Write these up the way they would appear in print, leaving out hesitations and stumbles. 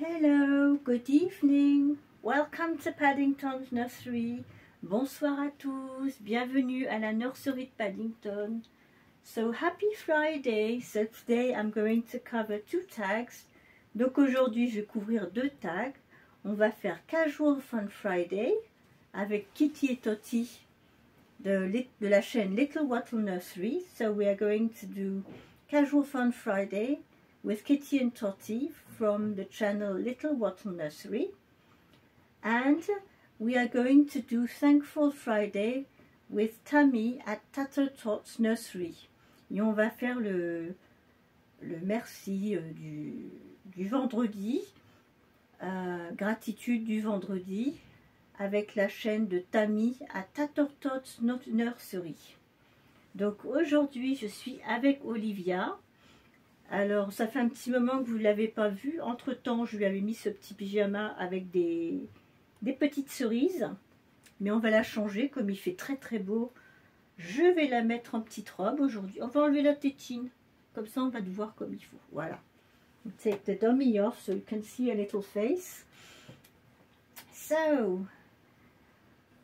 Hello, good evening, welcome to Paddington's Nursery. Bonsoir à tous, bienvenue à la nurserie de Paddington. So happy Friday, so today I'm going to cover 2 tags. Donc aujourd'hui je vais couvrir 2 tags. On va faire Casual Fun Friday avec Kitty et Totty de la chaîne Little Wattle Nursery. So we are going to do Casual Fun Friday with Kitty and Totty from the channel Little Wattle Nursery, and we are going to do Thankful Friday with Tammy at Tattertot's Nursery. Et on va faire le merci du vendredi, gratitude du vendredi, avec la chaîne de Tammy à Tattertot's Nursery. Donc aujourd'hui je suis avec Olivia. Alors, ça fait un petit moment que vous ne l'avez pas vu. Entre-temps, je lui avais mis ce petit pyjama avec des petites cerises. Mais on va la changer, comme il fait très très beau. Je vais la mettre en petite robe aujourd'hui. On va enlever la tétine. Comme ça, on va te voir comme il faut. Voilà. Take the dummy off so you can see a little face. So,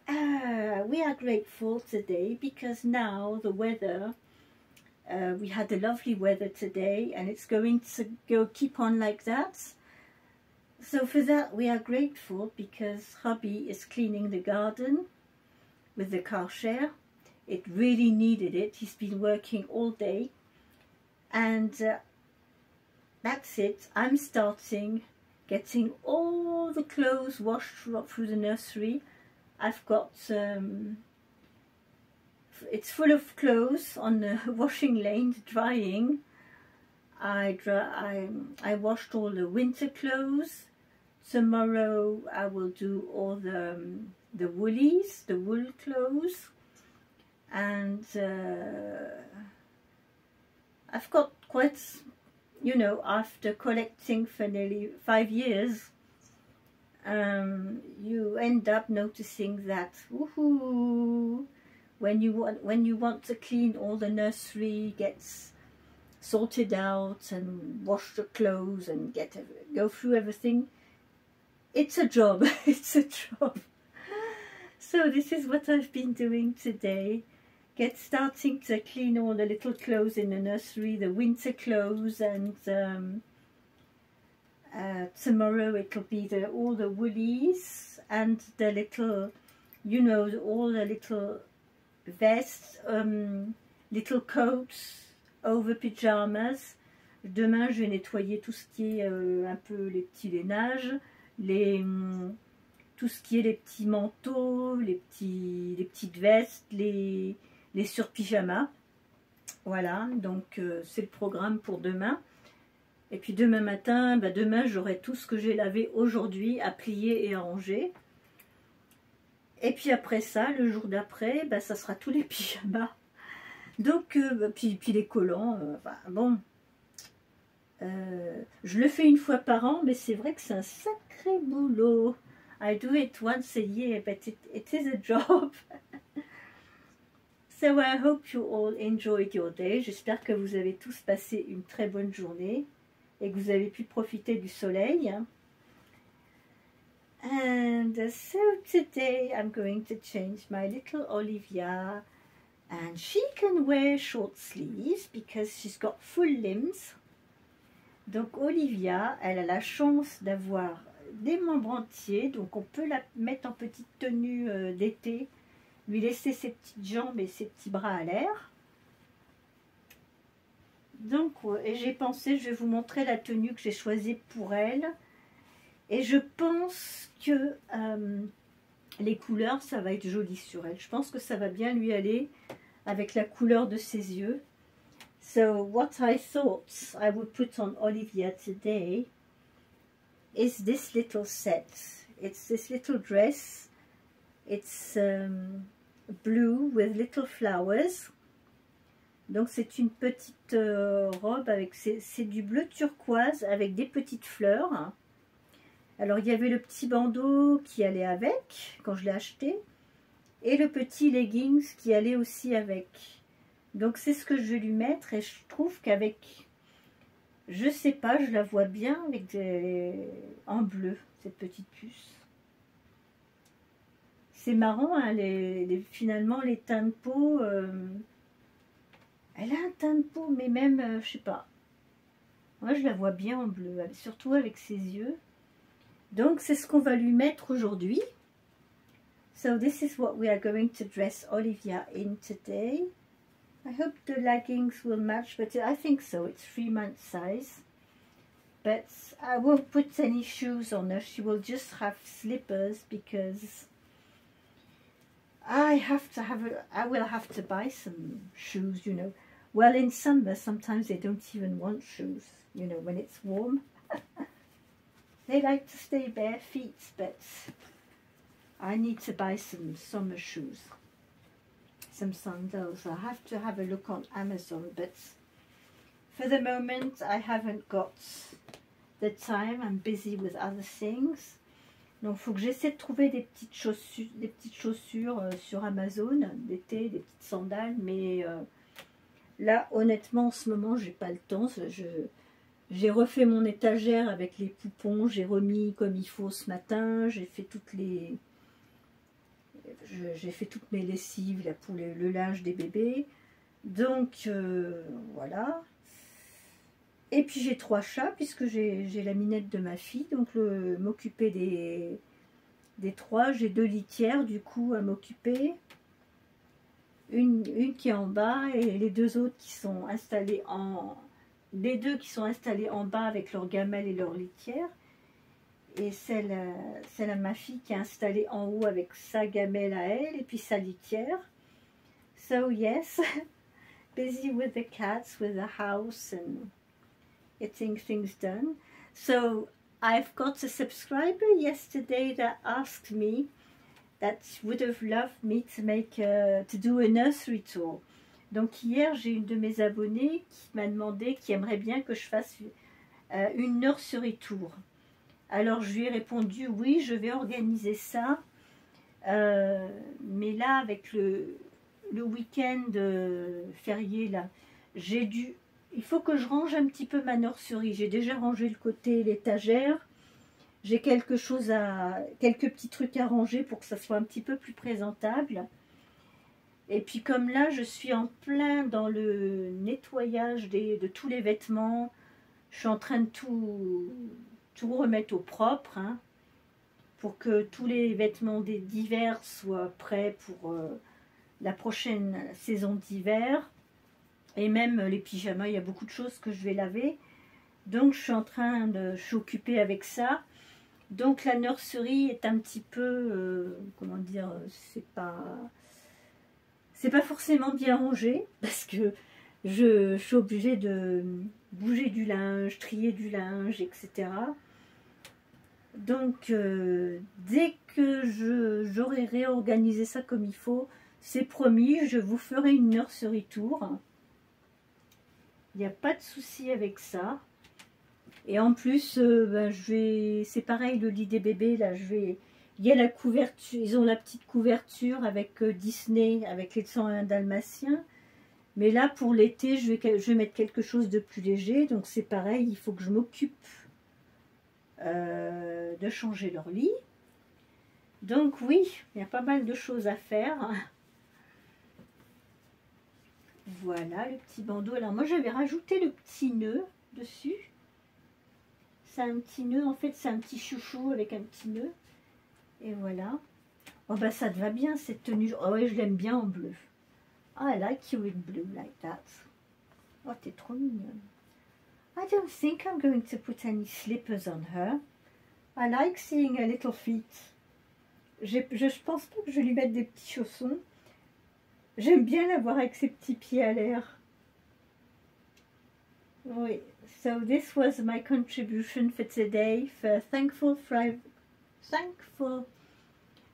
we are grateful today because now the weather... we had the lovely weather today and it's going to keep on like that. So for that we are grateful because hubby is cleaning the garden with the car share. It really needed it. He's been working all day and that's it. I'm starting getting all the clothes washed through the nursery. I've got it's full of clothes on the washing lane drying. I washed all the winter clothes. Tomorrow I will do all the woolies, the wool clothes, and I've got quite, you know, after collecting for nearly 5 years, you end up noticing that woohoo, when you want to clean all the nursery, gets sorted out and wash the clothes and go through everything, it's a job. It's a job. So this is what I've been doing today. Starting to clean all the little clothes in the nursery, the winter clothes, and tomorrow it'll be all the woolies and the little, you know, all the little vests, little coats, over pyjamas. Demain je vais nettoyer tout ce qui est un peu les petits lainages, tout ce qui est les petits manteaux, les petites vestes, les surpyjamas. Voilà, donc c'est le programme pour demain. Et puis demain matin, demain j'aurai tout ce que j'ai lavé aujourd'hui à plier et à ranger. Et puis après ça, le jour d'après, ça sera tous les pyjamas. Donc, puis les collants, bon. Je le fais une fois par an, mais c'est vrai que c'est un sacré boulot. I do it once a year, but it is a job. So I hope you all enjoyed your day. J'espère que vous avez tous passé une très bonne journée et que vous avez pu profiter du soleil. And so today I'm going to change my little Olivia, and she can wear short sleeves because she's got full limbs. Donc Olivia, elle a la chance d'avoir des membres entiers, donc on peut la mettre en petite tenue d'été, lui laisser ses petites jambes et ses petits bras à l'air. Donc et j'ai pensé, je vais vous montrer la tenue que j'ai choisie pour elle. Et je pense que les couleurs, ça va être joli sur elle. Je pense que ça va bien lui aller avec la couleur de ses yeux. So what I thought I would put on Olivia today is this little set. It's this little dress. It's blue with little flowers. Donc c'est une petite robe avec, c'est du bleu turquoise avec des petites fleurs. Alors, il y avait le petit bandeau qui allait avec, quand je l'ai acheté, et le petit leggings qui allait aussi avec. Donc, c'est ce que je vais lui mettre, et je trouve qu'avec Je sais pas, je la vois bien avec en bleu, cette petite puce. C'est marrant, hein, finalement les teints de peau. Elle a un teint de peau, mais même, je sais pas. Moi, je la vois bien en bleu, surtout avec ses yeux. Donc, c'est ce qu'on va lui mettre aujourd'hui. So, this is what we are going to dress Olivia in today. I hope the leggings will match, but I think so. It's 3-month size. But I won't put any shoes on her. She will just have slippers because I will have to buy some shoes, you know. Well, in summer, sometimes they don't even want shoes, you know, when it's warm. They like to stay bare feet, but I need to buy some summer shoes. Some sandals. I have to have a look on Amazon, but for the moment I haven't got the time. I'm busy with other things. Donc il faut que j'essaie de trouver des petites chaussures sur Amazon d'été, des petites sandales, mais là honnêtement en ce moment j'ai pas le temps. J'ai refait mon étagère avec les poupons, j'ai remis comme il faut ce matin, j'ai fait toutes mes lessives là, pour le linge des bébés. Donc voilà. Et puis j'ai 3 chats puisque j'ai la minette de ma fille. Donc m'occuper des 3. J'ai 2 litières du coup à m'occuper. Une qui est en bas et les 2 autres qui sont installées les 2 qui sont installées en bas avec leur gamelle et leur litière. Et celle à ma fille qui est installée en haut avec sa gamelle à elle et puis sa litière. So yes, busy with the cats, with the house and getting things done. So I've got a subscriber yesterday that asked me that would have loved me to do a nursery tour. Donc hier j'ai une de mes abonnées qui m'a demandé, qui aimerait bien que je fasse une nursery tour. Alors je lui ai répondu oui, je vais organiser ça, mais là avec le week-end férié là, il faut que je range un petit peu ma nursery. J'ai déjà rangé le côté l'étagère, j'ai quelque chose quelques petits trucs à ranger pour que ça soit un petit peu plus présentable. Et puis comme là je suis en plein dans le nettoyage de tous les vêtements, je suis en train de tout remettre au propre, hein, pour que tous les vêtements d'hiver soient prêts pour la prochaine saison d'hiver. Et même les pyjamas, il y a beaucoup de choses que je vais laver. Donc je suis occupée avec ça. Donc la nursery est un petit peu, comment dire, c'est pas forcément bien rangé, parce que je suis obligée de bouger du linge, trier du linge, etc. Donc dès que j'aurai réorganisé ça comme il faut, c'est promis, je vous ferai une nursery tour. Il n'y a pas de souci avec ça. Et en plus, c'est pareil, le lit des bébés, là, il y a la couverture, ils ont la petite couverture avec Disney, avec les 101 Dalmatiens. Mais là, pour l'été, je vais mettre quelque chose de plus léger. Donc c'est pareil, il faut que je m'occupe de changer leur lit. Donc oui, il y a pas mal de choses à faire. Voilà, le petit bandeau. Alors moi, j'avais rajouté le petit nœud dessus. C'est un petit nœud, en fait, c'est un petit chouchou avec un petit nœud. Et voilà. Oh bah ça te va bien cette tenue. Oh ouais, je l'aime bien en bleu. I like you in blue like that. Oh, t'es trop mignonne. I don't think I'm going to put any slippers on her. I like seeing her little feet. Je pense pas que je vais lui mettre des petits chaussons. J'aime bien la voir avec ses petits pieds à l'air. Oui. So this was my contribution for today for Thankful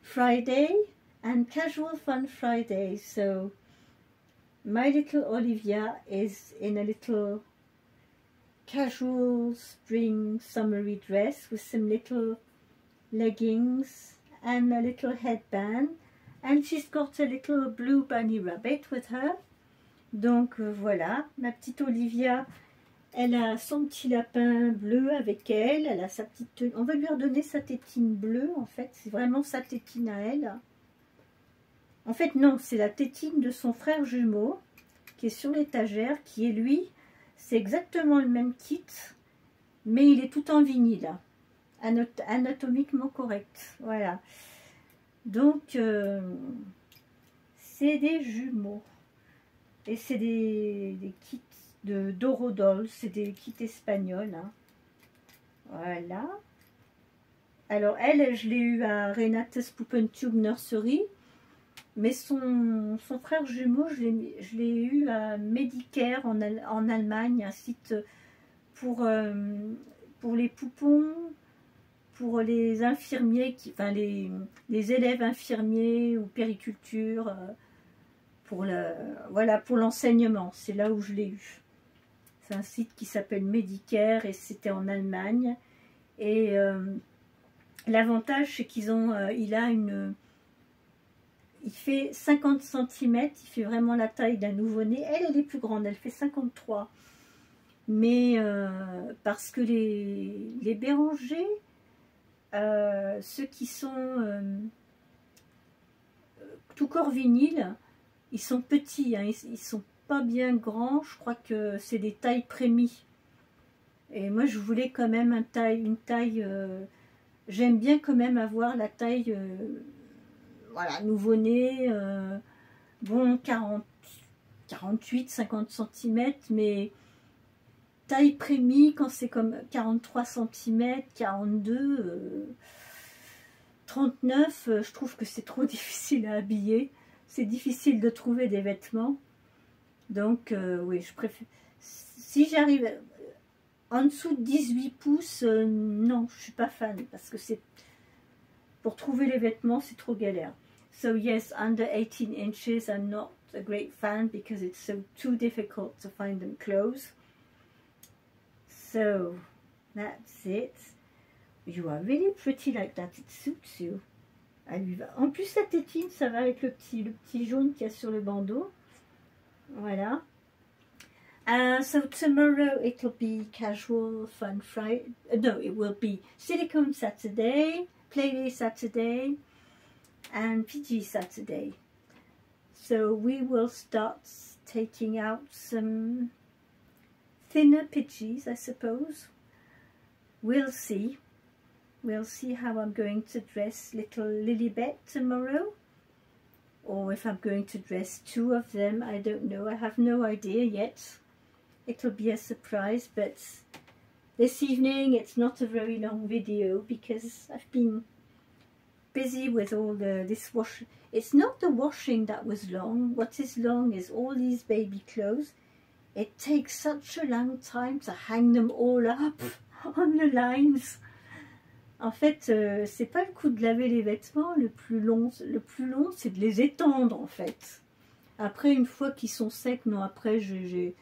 Friday and Casual Fun Friday. So my little Olivia is in a little casual spring summery dress with some little leggings and a little headband, and she's got a little blue bunny rabbit with her. Donc voilà, ma petite Olivia Elle a son petit lapin bleu avec elle. Elle a sa petite tenue. On va lui redonner sa tétine bleue, en fait. C'est vraiment sa tétine à elle. En fait, non, c'est la tétine de son frère jumeau qui est sur l'étagère, qui est lui. C'est exactement le même kit, mais il est tout en vinyle. Anatomiquement correct. Voilà. Donc, c'est des jumeaux. Et c'est des kits de Dorodol, c'est des kits espagnols. Hein. Voilà. Alors, elle, je l'ai eu à Renate's Puppentube Nursery. Mais son frère jumeau, je l'ai eu à Medicare en Allemagne, un site pour les poupons, pour les infirmiers, enfin les élèves infirmiers ou périculture, voilà, pour l'enseignement. C'est là où je l'ai eu. C'est un site qui s'appelle Medicare et c'était en Allemagne. Et l'avantage, c'est qu'ils ont, il fait 50 cm, il fait vraiment la taille d'un nouveau-né. Elle est plus grande, elle fait 53. Mais parce que les Bérangers, ceux qui sont tout corps vinyle, ils sont petits, hein, ils sont pas bien grands. Je crois que c'est des tailles prémis. Et moi, je voulais quand même une taille. J'aime bien quand même avoir la taille. Voilà, nouveau-né, bon, 48, 50 cm, mais taille prémie, quand c'est comme 43 cm, 42, 39, je trouve que c'est trop difficile à habiller. C'est difficile de trouver des vêtements. Donc, oui, je préfère... Si j'arrive en dessous de 18 pouces, non, je suis pas fan, parce que c'est... Pour trouver les vêtements, c'est trop galère. So yes, under 18 inches, I'm not a great fan because it's so too difficult to find them clothes. So that's it. You are really pretty like that. It suits you. En plus, la tétine, ça va avec le petit jaune qu'il y a sur le bandeau. Voilà. So tomorrow it'll be casual fun Friday. No, it will be silicone Saturday, Play Saturday, and PG Saturday. So we will start taking out some thinner Pidgeys, I suppose. We'll see. We'll see how I'm going to dress little Lilibet tomorrow. Or if I'm going to dress two of them, I don't know. I have no idea yet. It'll be a surprise, but this evening it's not a very long video because I've been busy with all this washing. It's not the washing that was long. What is long is all these baby clothes. It takes such a long time to hang them all up on the lines. En fait, c'est pas le coup de laver les vêtements le plus long c'est de les étendre en fait. Après, une fois qu'ils sont secs, non, après j'ai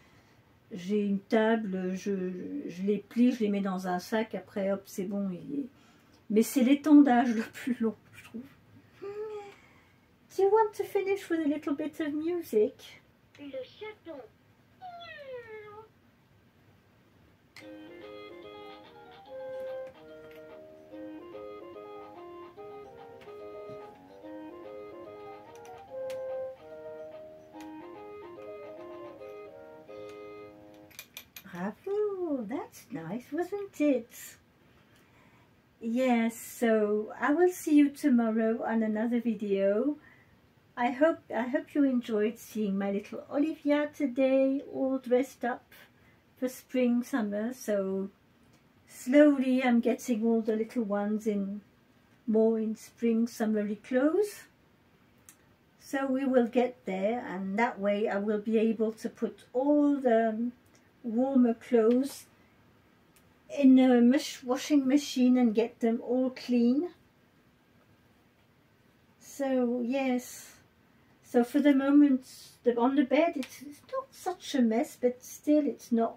une table, je les plie, je les mets dans un sac, après hop, c'est bon. Mais c'est l'étendage le plus long, je trouve. Do you want to finish with a little bit of music? Le chaton. Bravo, that's nice, wasn't it? Yes, so I will see you tomorrow on another video. I hope you enjoyed seeing my little Olivia today, all dressed up for spring, summer. So slowly I'm getting all the little ones more in spring, summery clothes. So we will get there, and that way I will be able to put all the warmer clothes in a washing machine and get them all clean. So yes, so for the moment on the bed it's not such a mess, but still it's not.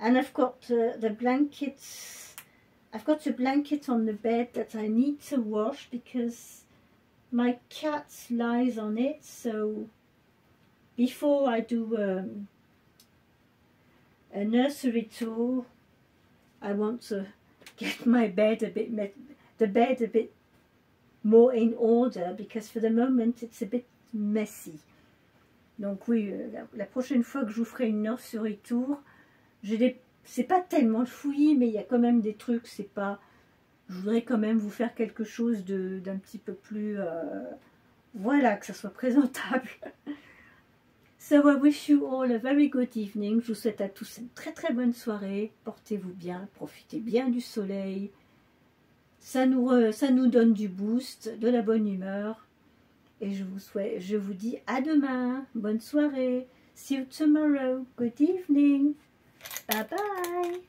And I've got the blankets. I've got a blanket on the bed that I need to wash because my cat lies on it. So before I do a nursery tour. I want to get my bed a bit, more in order because for the moment it's a bit messy. Donc oui, la prochaine fois que je vous ferai une nursery tour, c'est pas tellement fouillis, mais il y a quand même des trucs, c'est pas... Je voudrais quand même vous faire quelque chose d'un petit peu plus... voilà, que ça soit présentable. So I wish you all a very good evening. Je vous souhaite à tous une très très bonne soirée. Portez-vous bien, profitez bien du soleil. Ça nous donne du boost, de la bonne humeur. Et je vous dis à demain. Bonne soirée. See you tomorrow. Good evening. Bye bye.